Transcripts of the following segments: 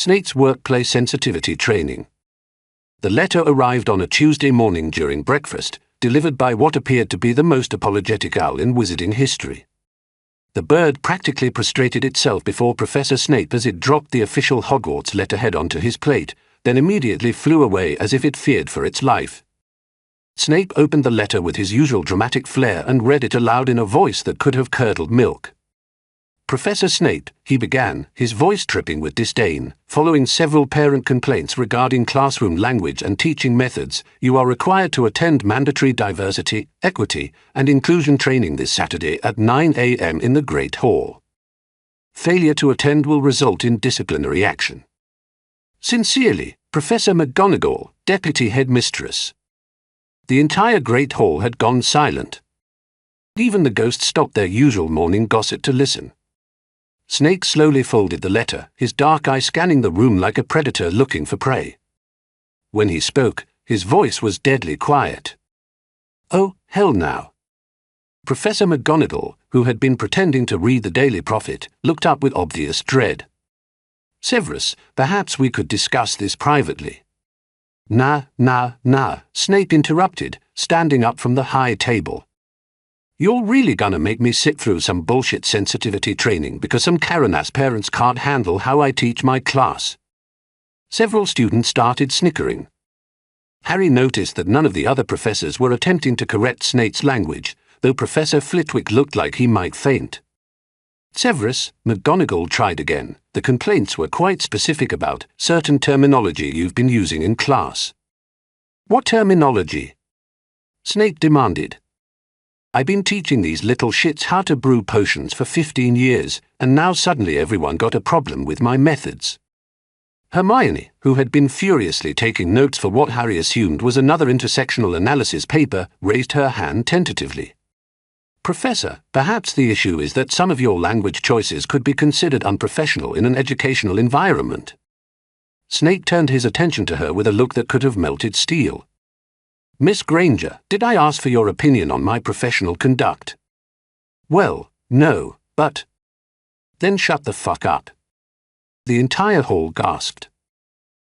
Snape's workplace sensitivity training. The letter arrived on a Tuesday morning during breakfast, delivered by what appeared to be the most apologetic owl in wizarding history. The bird practically prostrated itself before Professor Snape as it dropped the official Hogwarts letterhead onto his plate, then immediately flew away as if it feared for its life. Snape opened the letter with his usual dramatic flair and read it aloud in a voice that could have curdled milk. "Professor Snape," he began, his voice dripping with disdain, "following several parent complaints regarding classroom language and teaching methods, you are required to attend mandatory diversity, equity, and inclusion training this Saturday at 9 a.m. in the Great Hall. Failure to attend will result in disciplinary action. Sincerely, Professor McGonagall, Deputy Headmistress." The entire Great Hall had gone silent. Even the ghosts stopped their usual morning gossip to listen. Snape slowly folded the letter, his dark eye scanning the room like a predator looking for prey. When he spoke, his voice was deadly quiet. "Oh, hell now." Professor McGonagall, who had been pretending to read the Daily Prophet, looked up with obvious dread. "Severus, perhaps we could discuss this privately." Nah, Snape interrupted, standing up from the high table. "You're really gonna make me sit through some bullshit sensitivity training because some Karen-ass parents can't handle how I teach my class?" Several students started snickering. Harry noticed that none of the other professors were attempting to correct Snape's language, though Professor Flitwick looked like he might faint. "Severus," McGonagall tried again, "the complaints were quite specific about certain terminology you've been using in class." "What terminology?" Snape demanded. "I've been teaching these little shits how to brew potions for 15 years, and now suddenly everyone got a problem with my methods." Hermione, who had been furiously taking notes for what Harry assumed was another intersectional analysis paper, raised her hand tentatively. "Professor, perhaps the issue is that some of your language choices could be considered unprofessional in an educational environment." Snape turned his attention to her with a look that could have melted steel. "Miss Granger, did I ask for your opinion on my professional conduct?" "Well, no, but—" "Then shut the fuck up." The entire hall gasped.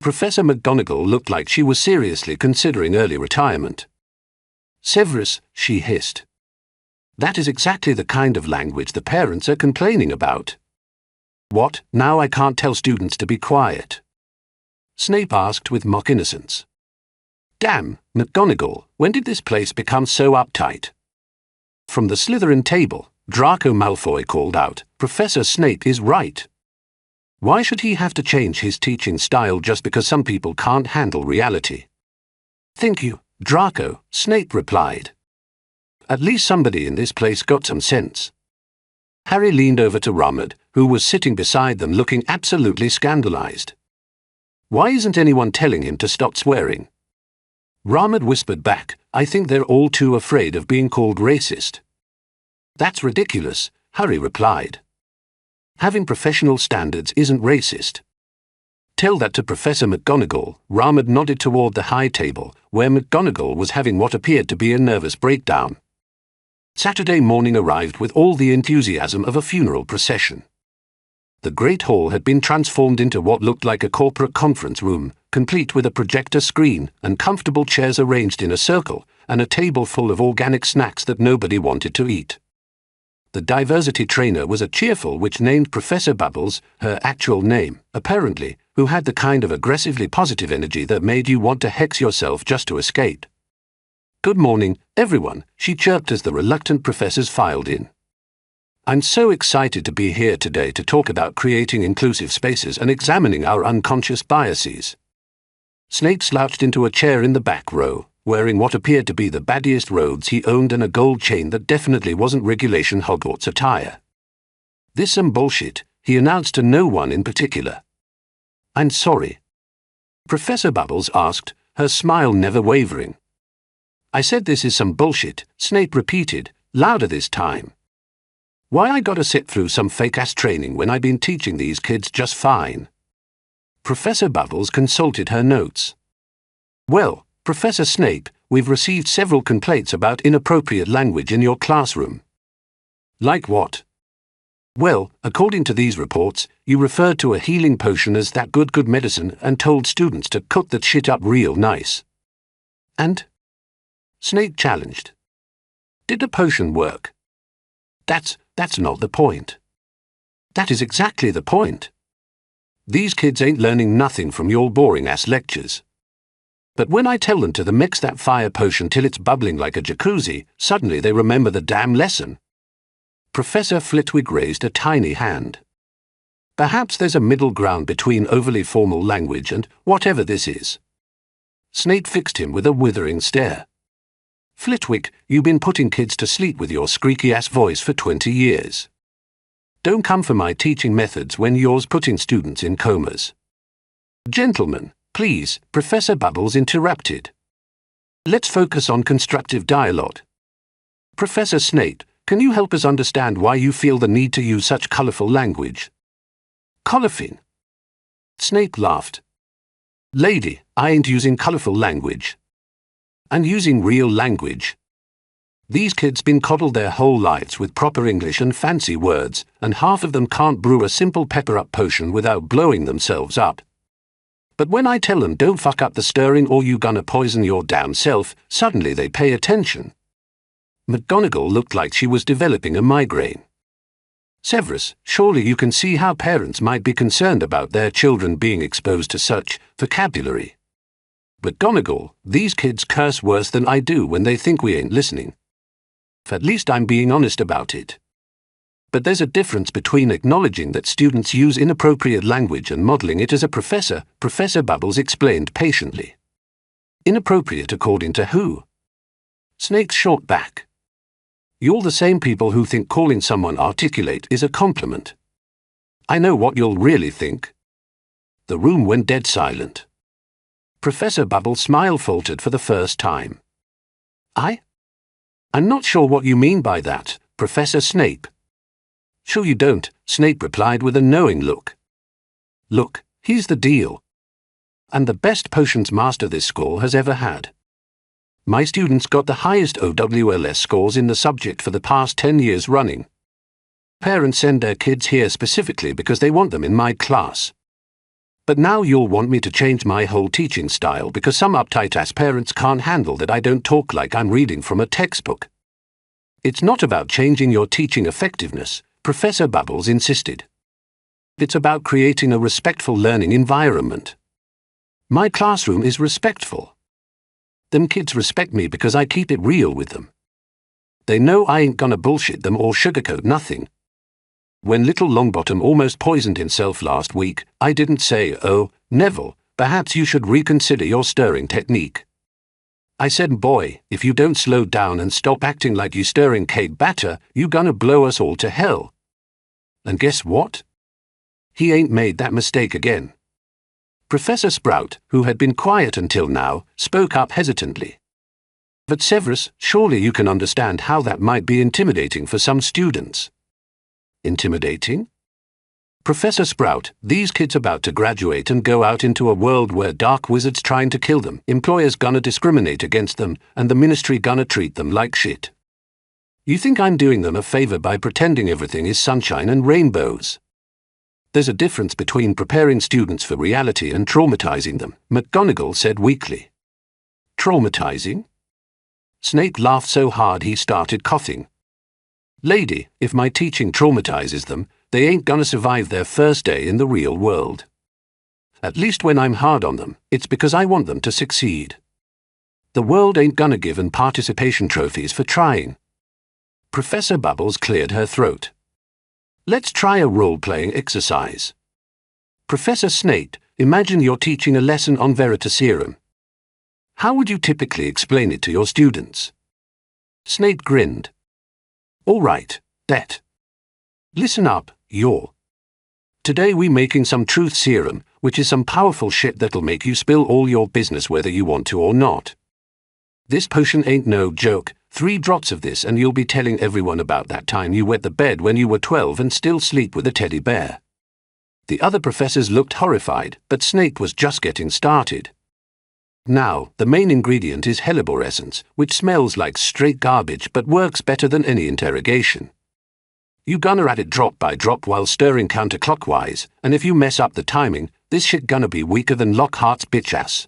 Professor McGonagall looked like she was seriously considering early retirement. "Severus," she hissed. "That is exactly the kind of language the parents are complaining about." "What, now I can't tell students to be quiet?" Snape asked with mock innocence. "Damn, McGonagall, when did this place become so uptight?" From the Slytherin table, Draco Malfoy called out, "Professor Snape is right. Why should he have to change his teaching style just because some people can't handle reality?" "Thank you, Draco," Snape replied. "At least somebody in this place got some sense." Harry leaned over to Ramad, who was sitting beside them looking absolutely scandalized. "Why isn't anyone telling him to stop swearing?" Ramad whispered back, "I think they're all too afraid of being called racist." "That's ridiculous," Harry replied. "Having professional standards isn't racist." "Tell that to Professor McGonagall." Ramad nodded toward the high table, where McGonagall was having what appeared to be a nervous breakdown. Saturday morning arrived with all the enthusiasm of a funeral procession. The Great Hall had been transformed into what looked like a corporate conference room, complete with a projector screen and comfortable chairs arranged in a circle, and a table full of organic snacks that nobody wanted to eat. The diversity trainer was a cheerful witch named Professor Bubbles, her actual name, apparently, who had the kind of aggressively positive energy that made you want to hex yourself just to escape. "Good morning, everyone," she chirped as the reluctant professors filed in. "I'm so excited to be here today to talk about creating inclusive spaces and examining our unconscious biases." Snape slouched into a chair in the back row, wearing what appeared to be the baddiest robes he owned and a gold chain that definitely wasn't regulation Hogwarts attire. "This some bullshit," he announced to no one in particular. "I'm sorry." Professor Bubbles asked, her smile never wavering. "I said this is some bullshit," Snape repeated, louder this time. "Why I gotta sit through some fake-ass training when I've been teaching these kids just fine?" Professor Bubbles consulted her notes. "Well, Professor Snape, we've received several complaints about inappropriate language in your classroom." "Like what?" Well, according to these reports, you referred to a healing potion as that good medicine and told students to cook that shit up real nice. And? Snape challenged. Did the potion work? That's not the point. That is exactly the point. These kids ain't learning nothing from your boring-ass lectures. But when I tell them to mix that fire potion till it's bubbling like a jacuzzi, suddenly they remember the damn lesson. Professor Flitwick raised a tiny hand. Perhaps there's a middle ground between overly formal language and whatever this is. Snape fixed him with a withering stare. Flitwick, you've been putting kids to sleep with your squeaky-ass voice for 20 years. Don't come for my teaching methods when yours putting students in comas. Gentlemen, please, Professor Bubbles interrupted. Let's focus on constructive dialogue. Professor Snape, can you help us understand why you feel the need to use such colourful language? Colophine. Snape laughed. Lady, I ain't using colourful language. I'm using real language. These kids been coddled their whole lives with proper English and fancy words, and half of them can't brew a simple pepper-up potion without blowing themselves up. But when I tell them don't fuck up the stirring or you gonna poison your damn self, suddenly they pay attention. McGonagall looked like she was developing a migraine. Severus, surely you can see how parents might be concerned about their children being exposed to such vocabulary. McGonagall, these kids curse worse than I do when they think we ain't listening. At least I'm being honest about it. But there's a difference between acknowledging that students use inappropriate language and modelling it as a professor, Professor Bubbles explained patiently. Inappropriate according to who? Snape shot back. You're the same people who think calling someone articulate is a compliment. I know what you'll really think. The room went dead silent. Professor Bubbles' smile faltered for the first time. I'm not sure what you mean by that, Professor Snape. Sure you don't, Snape replied with a knowing look. Look, here's the deal. I'm the best potions master this school has ever had. My students got the highest OWLS scores in the subject for the past 10 years running. Parents send their kids here specifically because they want them in my class. But now you'll want me to change my whole teaching style because some uptight-ass parents can't handle that I don't talk like I'm reading from a textbook. It's not about changing your teaching effectiveness, Professor Bubbles insisted. It's about creating a respectful learning environment. My classroom is respectful. Them kids respect me because I keep it real with them. They know I ain't gonna bullshit them or sugarcoat nothing. When little Longbottom almost poisoned himself last week, I didn't say, oh, Neville, perhaps you should reconsider your stirring technique. I said, boy, if you don't slow down and stop acting like you stirring cake batter, you gonna blow us all to hell. And guess what? He ain't made that mistake again. Professor Sprout, who had been quiet until now, spoke up hesitantly. But Severus, surely you can understand how that might be intimidating for some students. Intimidating? Professor Sprout, these kids about to graduate and go out into a world where dark wizards trying to kill them, employers gonna discriminate against them, and the ministry gonna treat them like shit. You think I'm doing them a favor by pretending everything is sunshine and rainbows? There's a difference between preparing students for reality and traumatizing them, McGonagall said weakly. Traumatizing? Snape laughed so hard he started coughing. Lady, if my teaching traumatizes them, they ain't gonna survive their first day in the real world. At least when I'm hard on them, it's because I want them to succeed. The world ain't gonna give them participation trophies for trying. Professor Bubbles cleared her throat. Let's try a role-playing exercise. Professor Snape, imagine you're teaching a lesson on Veritaserum. How would you typically explain it to your students? Snape grinned. All right, that. Listen up, you're. Today we making some truth serum, which is some powerful shit that'll make you spill all your business whether you want to or not. This potion ain't no joke. 3 drops of this and you'll be telling everyone about that time you wet the bed when you were 12 and still sleep with a teddy bear. The other professors looked horrified, but Snape was just getting started. Now, the main ingredient is hellebore essence, which smells like straight garbage but works better than any interrogation. You gonna at it drop by drop while stirring counterclockwise, and if you mess up the timing, this shit gonna be weaker than Lockhart's bitch ass.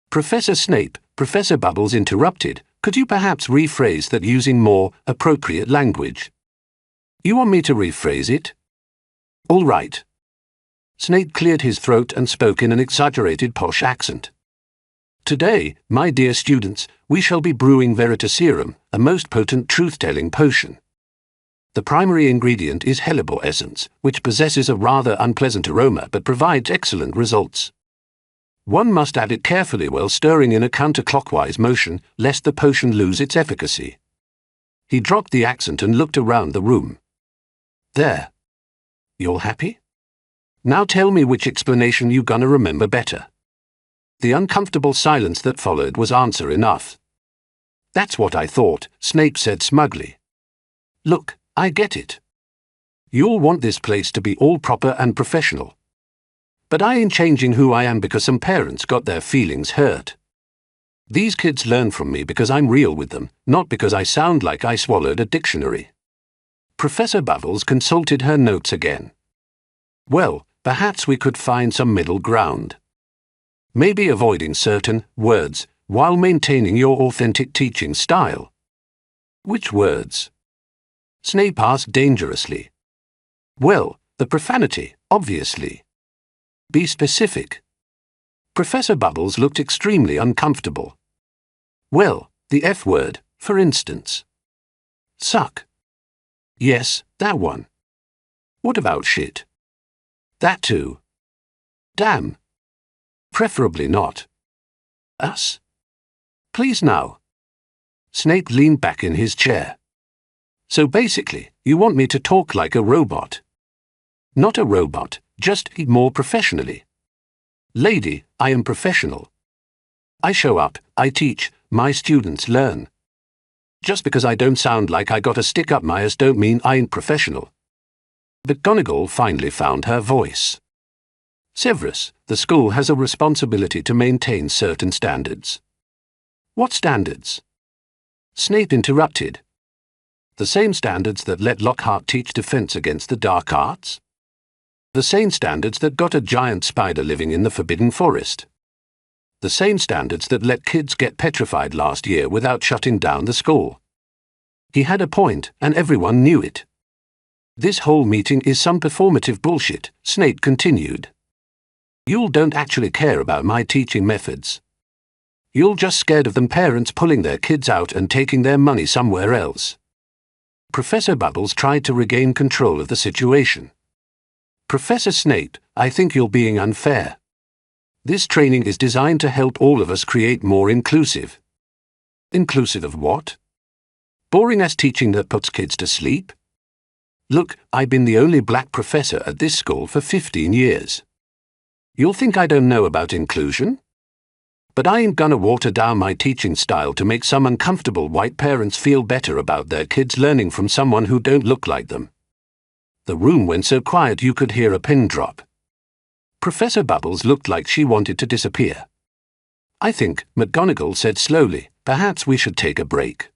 Professor Snape, Professor Bubbles interrupted. Could you perhaps rephrase that using more appropriate language? You want me to rephrase it? All right. Snape cleared his throat and spoke in an exaggerated posh accent. Today, my dear students, we shall be brewing Veritaserum, a most potent truth-telling potion. The primary ingredient is hellebore essence, which possesses a rather unpleasant aroma but provides excellent results. One must add it carefully while stirring in a counterclockwise motion, lest the potion lose its efficacy. He dropped the accent and looked around the room. There. You're happy? Now tell me which explanation you gonna remember better. The uncomfortable silence that followed was answer enough. That's what I thought, Snape said smugly. Look, I get it. You'll want this place to be all proper and professional. But I ain't changing who I am because some parents got their feelings hurt. These kids learn from me because I'm real with them, not because I sound like I swallowed a dictionary. Professor Bubbles consulted her notes again. Well, perhaps we could find some middle ground. Maybe avoiding certain words while maintaining your authentic teaching style. Which words? Snape asked dangerously. Well, the profanity, obviously. Be specific. Professor Bubbles looked extremely uncomfortable. Well, the F word, for instance. Suck. Yes, that one. What about shit? That too. Damn. Preferably not. Us. Please now. Snape leaned back in his chair. So basically, you want me to talk like a robot. Not a robot, just more professionally. Lady, I am professional. I show up, I teach, my students learn. Just because I don't sound like I got a stick up my ass don't mean I ain't professional. McGonagall finally found her voice. Severus, the school has a responsibility to maintain certain standards. What standards? Snape interrupted. The same standards that let Lockhart teach defense against the dark arts? The same standards that got a giant spider living in the Forbidden Forest. The same standards that let kids get petrified last year without shutting down the school. He had a point, and everyone knew it. This whole meeting is some performative bullshit, Snape continued. You'll don't actually care about my teaching methods. You're just scared of them parents pulling their kids out and taking their money somewhere else. Professor Bubbles tried to regain control of the situation. Professor Snape, I think you're being unfair. This training is designed to help all of us create more inclusive. Inclusive of what? Boring-ass teaching that puts kids to sleep? Look, I've been the only black professor at this school for 15 years. You'll think I don't know about inclusion? But I ain't gonna water down my teaching style to make some uncomfortable white parents feel better about their kids learning from someone who don't look like them. The room went so quiet you could hear a pin drop. Professor Bubbles looked like she wanted to disappear. I think, McGonagall said slowly, perhaps we should take a break.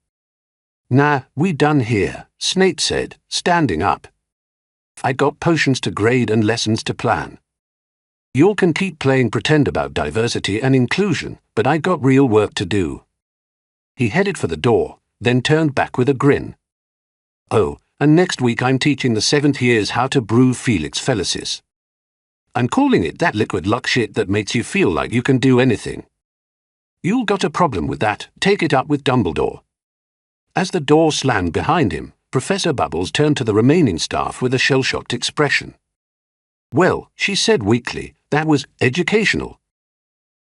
Nah, we done here, Snape said, standing up. I got potions to grade and lessons to plan. You can keep playing pretend about diversity and inclusion, but I got real work to do. He headed for the door, then turned back with a grin. Oh, and next week I'm teaching the 7th years how to brew Felix Felicis. I'm calling it that liquid luck shit that makes you feel like you can do anything. You'll got a problem with that, take it up with Dumbledore. As the door slammed behind him, Professor Bubbles turned to the remaining staff with a shell-shocked expression. Well, she said weakly, that was educational.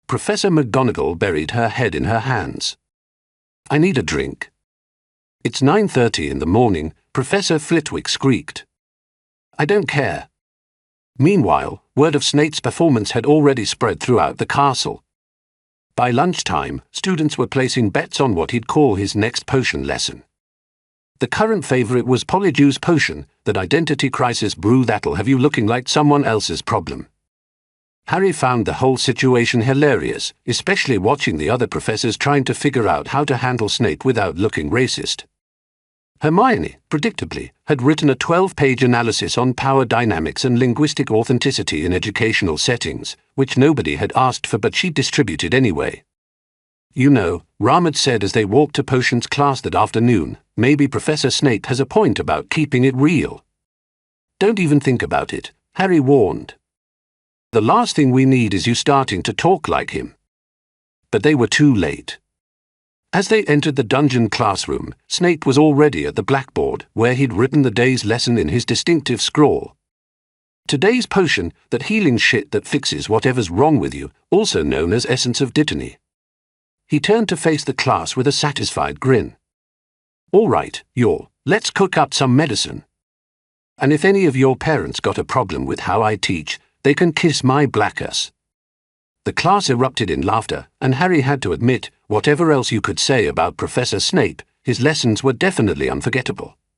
Professor McGonagall buried her head in her hands. I need a drink. It's 9:30 in the morning, Professor Flitwick squeaked. I don't care. Meanwhile, word of Snape's performance had already spread throughout the castle. By lunchtime, students were placing bets on what he'd call his next potion lesson. The current favourite was Polyjuice Potion, that identity crisis brew that'll have you looking like someone else's problem. Harry found the whole situation hilarious, especially watching the other professors trying to figure out how to handle Snape without looking racist. Hermione, predictably, had written a 12-page analysis on power dynamics and linguistic authenticity in educational settings, which nobody had asked for but she distributed anyway. You know, Ramad said as they walked to Potion's class that afternoon, maybe Professor Snape has a point about keeping it real. Don't even think about it, Harry warned. The last thing we need is you starting to talk like him. But they were too late. As they entered the dungeon classroom, Snape was already at the blackboard, where he'd written the day's lesson in his distinctive scrawl. Today's potion, that healing shit that fixes whatever's wrong with you, also known as Essence of Dittany. He turned to face the class with a satisfied grin. All right, y'all, let's cook up some medicine. And if any of your parents got a problem with how I teach, they can kiss my black ass. The class erupted in laughter, and Harry had to admit, whatever else you could say about Professor Snape, his lessons were definitely unforgettable.